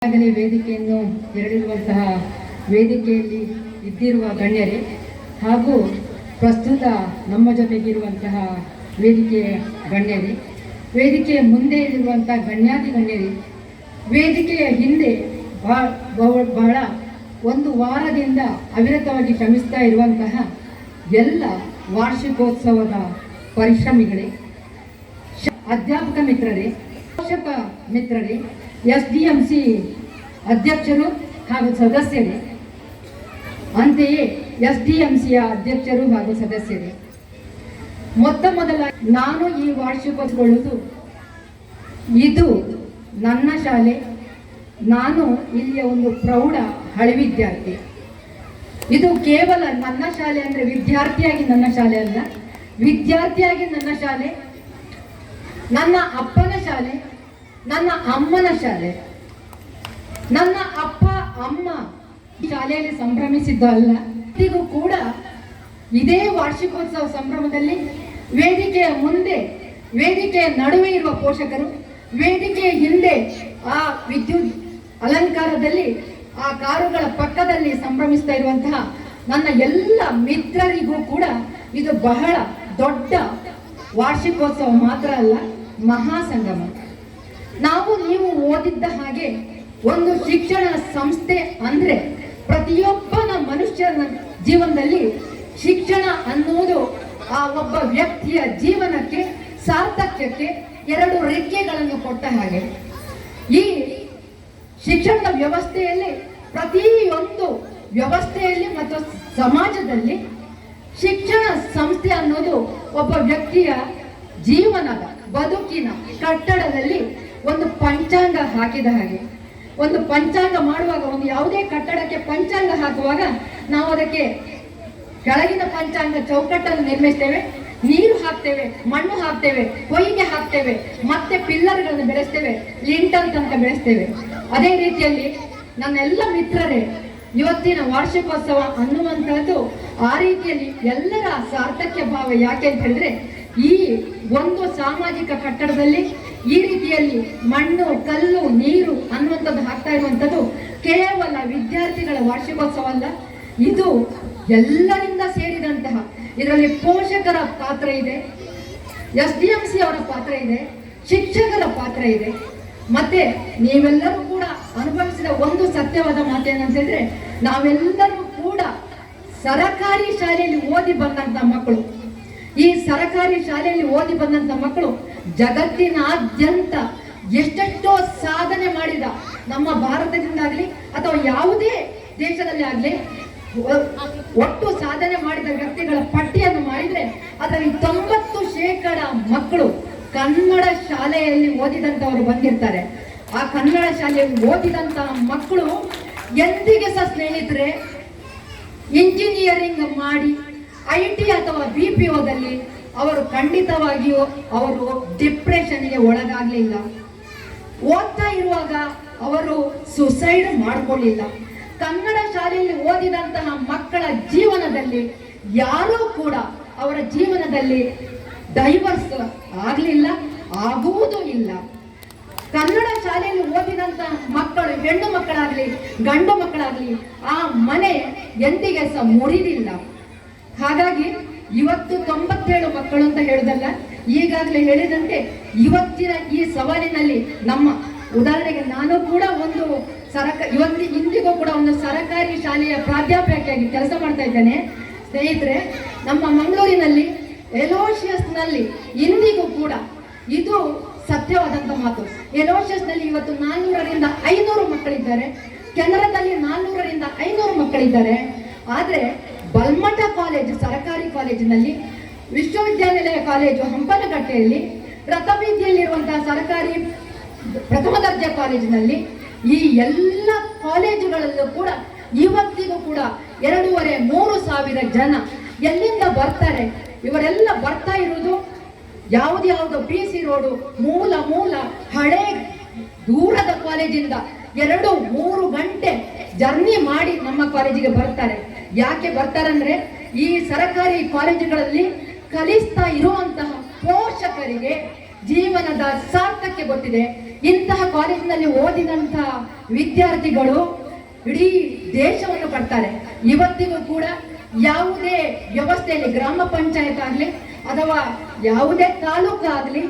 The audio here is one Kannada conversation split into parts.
ಈಗಾಗಲೇ ವೇದಿಕೆಯನ್ನು ಎರಡಿರುವಂತಹ ವೇದಿಕೆಯಲ್ಲಿ ಇದ್ದಿರುವ ಗಣ್ಯರೇ ಹಾಗೂ ಪ್ರಸ್ತುತ ನಮ್ಮ ಜೊತೆಗಿರುವಂತಹ ವೇದಿಕೆಯ ಗಣ್ಯರೇ, ವೇದಿಕೆಯ ಮುಂದೆ ಇರುವಂತಹ ಗಣ್ಯಾತಿ ಗಣ್ಯರೇ, ವೇದಿಕೆಯ ಹಿಂದೆ ಬಹಳ ಒಂದು ವಾರದಿಂದ ಅವಿರತವಾಗಿ ಶ್ರಮಿಸ್ತಾ ಇರುವಂತಹ ಎಲ್ಲ ವಾರ್ಷಿಕೋತ್ಸವದ ಪರಿಶ್ರಮಿಗಳೇ, ಅಧ್ಯಾಪಕ ಮಿತ್ರರೇ, ಪೋಷಕ ಮಿತ್ರರೇ, SDMC ಅಧ್ಯಕ್ಷರು ಹಾಗೂ ಸದಸ್ಯರೇ, ಅಂತೆಯೇ SDMCಯ ಅಧ್ಯಕ್ಷರು ಹಾಗೂ ಸದಸ್ಯರೇ, ಮೊತ್ತ ಮೊದಲ ನಾನು ಈ ವಾರ್ಷಿಕೋತ್ಸವಗೊಳ್ಳುವುದು ಇದು ನನ್ನ ಶಾಲೆ. ನಾನು ಇಲ್ಲಿಯ ಒಂದು ಪ್ರೌಢ ಹಳೆ ವಿದ್ಯಾರ್ಥಿ. ಇದು ಕೇವಲ ನನ್ನ ಶಾಲೆ ಅಂದರೆ ವಿದ್ಯಾರ್ಥಿಯಾಗಿ ನನ್ನ ಶಾಲೆ ಅಲ್ಲ, ವಿದ್ಯಾರ್ಥಿಯಾಗಿ ನನ್ನ ಶಾಲೆ, ನನ್ನ ಅಪ್ಪನ ಶಾಲೆ, ನನ್ನ ಅಮ್ಮನ ಶಾಲೆ. ನನ್ನ ಅಪ್ಪ ಅಮ್ಮ ಶಾಲೆಯಲ್ಲಿ ಸಂಭ್ರಮಿಸಿದ್ದು ಅಲ್ಲ, ಇವತ್ತಿಗೂ ಕೂಡ ಇದೇ ವಾರ್ಷಿಕೋತ್ಸವ ಸಂಭ್ರಮದಲ್ಲಿ ವೇದಿಕೆಯ ಮುಂದೆ, ವೇದಿಕೆಯ ನಡುವೆ ಇರುವ ಪೋಷಕರು, ವೇದಿಕೆಯ ಹಿಂದೆ ಆ ವಿದ್ಯುತ್ ಅಲಂಕಾರದಲ್ಲಿ ಆ ಕಾರುಗಳ ಪಕ್ಕದಲ್ಲಿ ಸಂಭ್ರಮಿಸ್ತಾ ಇರುವಂತಹ ನನ್ನ ಎಲ್ಲ ಮಿತ್ರರಿಗೂ ಕೂಡ ಇದು ಬಹಳ ದೊಡ್ಡ ವಾರ್ಷಿಕೋತ್ಸವ ಮಾತ್ರ ಅಲ್ಲ, ಮಹಾಸಂಗಮ. ನಾವು ನೀವು ಓದಿದ್ದ ಹಾಗೆ ಒಂದು ಶಿಕ್ಷಣ ಸಂಸ್ಥೆ ಅಂದ್ರೆ ಪ್ರತಿಯೊಬ್ಬನ ಮನುಷ್ಯನ ಜೀವನದಲ್ಲಿ ಶಿಕ್ಷಣ ಅನ್ನುವುದು ಆ ಒಬ್ಬ ವ್ಯಕ್ತಿಯ ಜೀವನಕ್ಕೆ ಸಾರ್ಥಕ್ಯಕ್ಕೆ ಎರಡು ರೆಕ್ಕೆಗಳನ್ನು ಕೊಟ್ಟ ಹಾಗೆ. ಈ ಶಿಕ್ಷಣದ ವ್ಯವಸ್ಥೆಯಲ್ಲಿ, ಪ್ರತಿಯೊಂದು ವ್ಯವಸ್ಥೆಯಲ್ಲಿ ಮತ್ತು ಸಮಾಜದಲ್ಲಿ ಶಿಕ್ಷಣ ಸಂಸ್ಥೆ ಅನ್ನೋದು ಒಬ್ಬ ವ್ಯಕ್ತಿಯ ಜೀವನದ ಬದುಕಿನ ಕಟ್ಟಡದಲ್ಲಿ ಒಂದು ಪಂಚಾಂಗ ಹಾಕಿದ ಹಾಗೆ. ಒಂದು ಪಂಚಾಂಗ ಮಾಡುವಾಗ, ಒಂದು ಯಾವುದೇ ಕಟ್ಟಡಕ್ಕೆ ಪಂಚಾಂಗ ಹಾಕುವಾಗ ನಾವು ಅದಕ್ಕೆ ಕೆಳಗಿನ ಪಂಚಾಂಗ ಚೌಕಟ್ಟನ್ನು ನಿರ್ಮಿಸ್ತೇವೆ, ನೀರು ಹಾಕ್ತೇವೆ, ಮಣ್ಣು ಹಾಕ್ತೇವೆ, ಕೊಯ್ಗೆ ಹಾಕ್ತೇವೆ, ಮತ್ತೆ ಪಿಲ್ಲರ್ಗಳನ್ನು ಬೆಳೆಸ್ತೇವೆ, ಲಿಂಟಲ್ ತನಕ ಬೆಳೆಸ್ತೇವೆ. ಅದೇ ರೀತಿಯಲ್ಲಿ ನನ್ನೆಲ್ಲ ಮಿತ್ರರೇ, ಇವತ್ತಿನ ವಾರ್ಷಿಕೋತ್ಸವ ಅನ್ನುವಂಥದ್ದು ಆ ರೀತಿಯಲ್ಲಿ ಎಲ್ಲರ ಸಾರ್ಥಕ್ಯ ಭಾವ. ಯಾಕೆ ಅಂತ ಹೇಳಿದ್ರೆ, ಈ ಒಂದು ಸಾಮಾಜಿಕ ಕಟ್ಟಡದಲ್ಲಿ ಈ ರೀತಿಯಲ್ಲಿ ಮಣ್ಣು, ಕಲ್ಲು, ನೀರು ಅನ್ನುವಂಥದ್ದು ಹಾಕ್ತಾ ಇರುವಂಥದ್ದು ಕೇವಲ ವಿದ್ಯಾರ್ಥಿಗಳ ವಾರ್ಷಿಕೋತ್ಸವ ಅಲ್ಲ, ಇದು ಎಲ್ಲರಿಂದ ಸೇರಿದಂತಹ. ಇದರಲ್ಲಿ ಪೋಷಕರ ಪಾತ್ರ ಇದೆ, SDMC ಅವರ ಪಾತ್ರ ಇದೆ, ಶಿಕ್ಷಕರ ಪಾತ್ರ ಇದೆ. ಮತ್ತೆ ನೀವೆಲ್ಲರೂ ಕೂಡ ಅನುಭವಿಸಿದ ಒಂದು ಸತ್ಯವಾದ ಮಾತೇನಂತ ಹೇಳಿದ್ರೆ, ನಾವೆಲ್ಲರೂ ಕೂಡ ಸರಕಾರಿ ಶಾಲೆಯಲ್ಲಿ ಓದಿ ಬಂದಂತ ಮಕ್ಕಳು. ಈ ಸರಕಾರಿ ಶಾಲೆಯಲ್ಲಿ ಓದಿ ಬಂದಂತ ಮಕ್ಕಳು ಜಗತ್ತಿನಾದ್ಯಂತ ಎಷ್ಟೆಷ್ಟೋ ಸಾಧನೆ ಮಾಡಿದ, ನಮ್ಮ ಭಾರತದಿಂದಾಗ್ಲಿ ಅಥವಾ ಯಾವುದೇ ದೇಶದಲ್ಲಿ ಆಗ್ಲಿ ಒಟ್ಟು ಸಾಧನೆ ಮಾಡಿದ ವ್ಯಕ್ತಿಗಳ ಪಟ್ಟಿಯನ್ನು ಮಾಡಿದ್ರೆ ಅದರಲ್ಲಿ 90% ಮಕ್ಕಳು ಕನ್ನಡ ಶಾಲೆಯಲ್ಲಿ ಓದಿದಂತವರು ಬಂದಿರ್ತಾರೆ. ಆ ಕನ್ನಡ ಶಾಲೆಯಲ್ಲಿ ಓದಿದಂತಹ ಮಕ್ಕಳು ಎಂದಿಗೆ ಸಹ ಸ್ನೇಹಿತರೆ ಇಂಜಿನಿಯರಿಂಗ್ ಮಾಡಿ IT ಅಥವಾ BPOದಲ್ಲಿ ಅವರು ಖಂಡಿತವಾಗಿಯೂ ಅವರು ಡಿಪ್ರೆಷನ್ಗೆ ಒಳಗಾಗಲಿಲ್ಲ. ಓದ್ತಾ ಇರುವಾಗ ಅವರು ಸುಸೈಡ್ ಮಾಡಿಕೊಳ್ಳಿಲ್ಲ. ಕನ್ನಡ ಶಾಲೆಯಲ್ಲಿ ಓದಿದಂತಹ ಮಕ್ಕಳ ಜೀವನದಲ್ಲಿ ಯಾರೂ ಕೂಡ ಅವರ ಜೀವನದಲ್ಲಿ ಡೈವರ್ಸ್ ಆಗಲಿಲ್ಲ, ಆಗುವುದೂ ಇಲ್ಲ. ಕನ್ನಡ ಶಾಲೆಯಲ್ಲಿ ಓದಿದಂತಹ ಮಕ್ಕಳು, ಹೆಣ್ಣು ಮಕ್ಕಳಾಗ್ಲಿ ಗಂಡು ಮಕ್ಕಳಾಗ್ಲಿ, ಆ ಮನೆ ಎಂದಿಗೆ ಸಹ ಮುರಿದಿಲ್ಲ. ಹಾಗಾಗಿ ಇವತ್ತು 97 ಮಕ್ಕಳು ಅಂತ ಹೇಳುದಲ್ಲ, ಈಗಾಗಲೇ ಹೇಳಿದಂತೆ ಇವತ್ತಿನ ಈ ಸವಾಲಿನಲ್ಲಿ ನಮ್ಮ ಉದಾಹರಣೆಗೆ ನಾನು ಕೂಡ ಒಂದು ಇಂದಿಗೂ ಕೂಡ ಒಂದು ಸರಕಾರಿ ಶಾಲೆಯ ಪ್ರಾಧ್ಯಾಪಕಿಯಾಗಿ ಕೆಲಸ ಮಾಡ್ತಾ ಇದ್ದೇನೆ. ಸ್ನೇಹಿತರೆ, ನಮ್ಮ ಮಂಗಳೂರಿನಲ್ಲಿ ಎಲೋಷಿಯಸ್ನಲ್ಲಿ ಇಂದಿಗೂ ಕೂಡ ಇದು ಸತ್ಯವಾದಂಥ ಮಾತು. ಎಲೋಷಿಯಸ್ನಲ್ಲಿ ಇವತ್ತು 400ರಿಂದ 500 ಮಕ್ಕಳಿದ್ದಾರೆ, ಕೆನರಾದಲ್ಲಿ 400ರಿಂದ 500 ಮಕ್ಕಳಿದ್ದಾರೆ. ಆದರೆ ಬಲ್ಮಠ ಕಾಲೇಜು ಸರಕಾರಿ ಕಾಲೇಜಿನಲ್ಲಿ, ವಿಶ್ವವಿದ್ಯಾನಿಲಯ ಕಾಲೇಜು ಹಂಪನಕಟ್ಟೆಯಲ್ಲಿ, ರಥಬೀದಿಯಲ್ಲಿರುವಂತಹ ಸರ್ಕಾರಿ ಪ್ರಥಮ ದರ್ಜೆ ಕಾಲೇಜಿನಲ್ಲಿ, ಈ ಎಲ್ಲ ಕಾಲೇಜುಗಳಲ್ಲೂ ಕೂಡ ಇವತ್ತಿಗೂ ಕೂಡ 2,500-3 ಸಾವಿರ ಜನ ಎಲ್ಲಿಂದ ಬರ್ತಾರೆ. ಇವರೆಲ್ಲ ಬರ್ತಾ ಇರುವುದು ಯಾವ್ದು BC ರೋಡು ಮೂಲ ಹಳೆ ದೂರದ ಕಾಲೇಜಿಂದ 2-3 ಗಂಟೆ ಜರ್ನಿ ಮಾಡಿ ನಮ್ಮ ಕಾಲೇಜಿಗೆ ಬರ್ತಾರೆ. ಯಾಕೆ ಬರ್ತಾರಂದ್ರೆ, ಈ ಸರಕಾರಿ ಕಾಲೇಜುಗಳಲ್ಲಿ ಕಲಿಸ್ತಾ ಇರುವಂತಹ ಪೋಷಕರಿಗೆ ಜೀವನದ ಸಾರ್ಥಕ್ಯ ಗೊತ್ತಿದೆ. ಇಂತಹ ಕಾಲೇಜಿನಲ್ಲಿ ಓದಿದಂತಹ ವಿದ್ಯಾರ್ಥಿಗಳು ಇಡೀ ದೇಶವನ್ನು ಕಟ್ತಾರೆ. ಇವತ್ತಿಗೂ ಕೂಡ ಯಾವುದೇ ವ್ಯವಸ್ಥೆಯಲ್ಲಿ ಗ್ರಾಮ ಪಂಚಾಯತ್ ಆಗಲಿ ಅಥವಾ ಯಾವುದೇ ತಾಲೂಕು ಆಗಲಿ,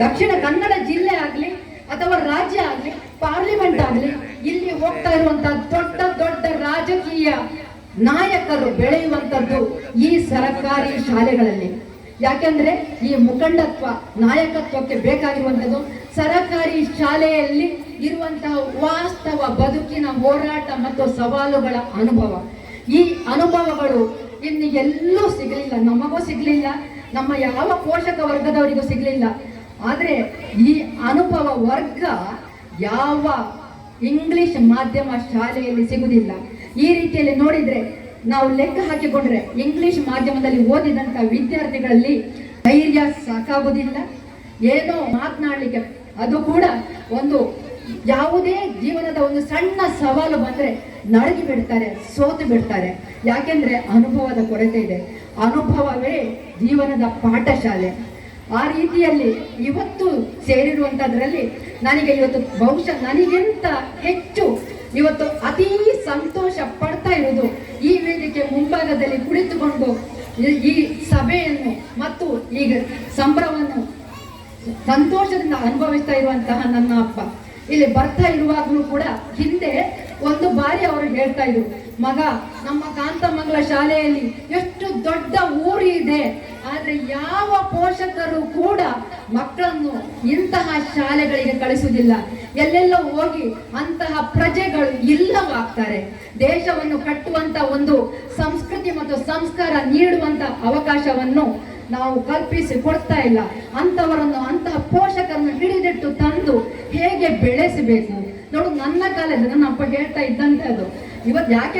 ದಕ್ಷಿಣ ಕನ್ನಡ ಜಿಲ್ಲೆ ಆಗಲಿ ಅಥವಾ ರಾಜ್ಯ ಆಗಲಿ, ಪಾರ್ಲಿಮೆಂಟ್ ಆಗಲಿ, ಇಲ್ಲಿ ಹೋಗ್ತಾ ಇರುವಂತಹ ದೊಡ್ಡ ದೊಡ್ಡ ರಾಜಕೀಯ ನಾಯಕರು ಬೆಳೆಯುವಂಥದ್ದು ಈ ಸರ್ಕಾರಿ ಶಾಲೆಗಳಲ್ಲಿ. ಯಾಕೆಂದ್ರೆ ಈ ಮುಖಂಡತ್ವ ನಾಯಕತ್ವಕ್ಕೆ ಬೇಕಾಗಿರುವಂಥದ್ದು ಸರಕಾರಿ ಶಾಲೆಯಲ್ಲಿ ಇರುವಂತಹ ವಾಸ್ತವ ಬದುಕಿನ ಹೋರಾಟ ಮತ್ತು ಸವಾಲುಗಳ ಅನುಭವ. ಈ ಅನುಭವಗಳು ಇನ್ನು ಎಲ್ಲೂ ಸಿಗಲಿಲ್ಲ, ನಮಗೂ ಸಿಗಲಿಲ್ಲ, ನಮ್ಮ ಯಾವ ಪೋಷಕ ವರ್ಗದವರಿಗೂ ಸಿಗಲಿಲ್ಲ. ಆದರೆ ಈ ಅನುಭವ ವರ್ಗ ಯಾವ ಇಂಗ್ಲಿಷ್ ಮಾಧ್ಯಮ ಶಾಲೆಯಲ್ಲಿ ಸಿಗುವುದಿಲ್ಲ. ಈ ರೀತಿಯಲ್ಲಿ ನೋಡಿದ್ರೆ ನಾವು ಲೆಕ್ಕ ಹಾಕಿಕೊಂಡ್ರೆ ಇಂಗ್ಲಿಷ್ ಮಾಧ್ಯಮದಲ್ಲಿ ಓದಿದಂಥ ವಿದ್ಯಾರ್ಥಿಗಳಲ್ಲಿ ಧೈರ್ಯ ಸಾಕಾಗುವುದಿಲ್ಲ. ಏನೋ ಮಾತನಾಡಲಿಕ್ಕೆ ಅದು ಕೂಡ ಒಂದು ಯಾವುದೇ ಜೀವನದ ಒಂದು ಸಣ್ಣ ಸವಾಲು ಬಂದರೆ ನಡಗಿ ಬಿಡ್ತಾರೆ, ಸೋತು ಬಿಡ್ತಾರೆ. ಯಾಕೆಂದ್ರೆ ಅನುಭವದ ಕೊರತೆ ಇದೆ. ಅನುಭವವೇ ಜೀವನದ ಪಾಠಶಾಲೆ. ಆ ರೀತಿಯಲ್ಲಿ ಇವತ್ತು ಸೇರಿರುವಂಥದ್ರಲ್ಲಿ ನನಗೆ ಇವತ್ತು ಬಹುಶಃ ನನಗಿಂತ ಹೆಚ್ಚು ಇವತ್ತು ಅತೀ ಸಂತೋಷ ಪಡ್ತಾ ಇರೋದು ಈ ವೇದಿಕೆ ಮುಂಭಾಗದಲ್ಲಿ ಕುಳಿತುಕೊಂಡು ಈ ಸಭೆಯನ್ನು ಮತ್ತು ಈಗ ಸಂಭ್ರಮವನ್ನು ಸಂತೋಷದಿಂದ ಅನುಭವಿಸ್ತಾ ಇರುವಂತಹ ನನ್ನ ಅಪ್ಪ ಇಲ್ಲಿ ಬರ್ತಾ ಇರುವಾಗಲೂ ಕೂಡ ಹಿಂದೆ ಒಂದು ಬಾರಿ ಅವರು ಹೇಳ್ತಾ ಇದ್ರು, ಮಗ ನಮ್ಮ ಕಾಂತಮಂಗಲ ಶಾಲೆಯಲ್ಲಿ ಎಷ್ಟು ದೊಡ್ಡ ಊರು ಇದೆ, ಆದ್ರೆ ಯಾವ ಪೋಷಕರು ಕೂಡ ಮಕ್ಕಳನ್ನು ಇಂತಹ ಶಾಲೆಗಳಿಗೆ ಕಳಿಸುವುದಿಲ್ಲ. ಎಲ್ಲೆಲ್ಲೋ ಹೋಗಿ ಅಂತಹ ಪ್ರಜೆಗಳು ಇಲ್ಲವಾಗ್ತಾರೆ. ದೇಶವನ್ನು ಕಟ್ಟುವಂತ ಒಂದು ಸಂಸ್ಕೃತಿ ಮತ್ತು ಸಂಸ್ಕಾರ ನೀಡುವಂತ ಅವಕಾಶವನ್ನು ನಾವು ಕಲ್ಪಿಸಿ ಕೊಡ್ತಾ ಇಲ್ಲ. ಅಂಥವರನ್ನು ಅಂತಹ ಪೋಷಕರನ್ನು ಹಿಡಿದಿಟ್ಟು ತಂದು ಹೇಗೆ ಬೆಳೆಸಬೇಕು ನೋಡು. ನನ್ನ ಕಾಲೇಜ್ ನನ್ನ ಅಪ್ಪ ಹೇಳ್ತಾ ಇದ್ದಂತೆ ಅದು ಇವತ್ತು ಯಾಕೆ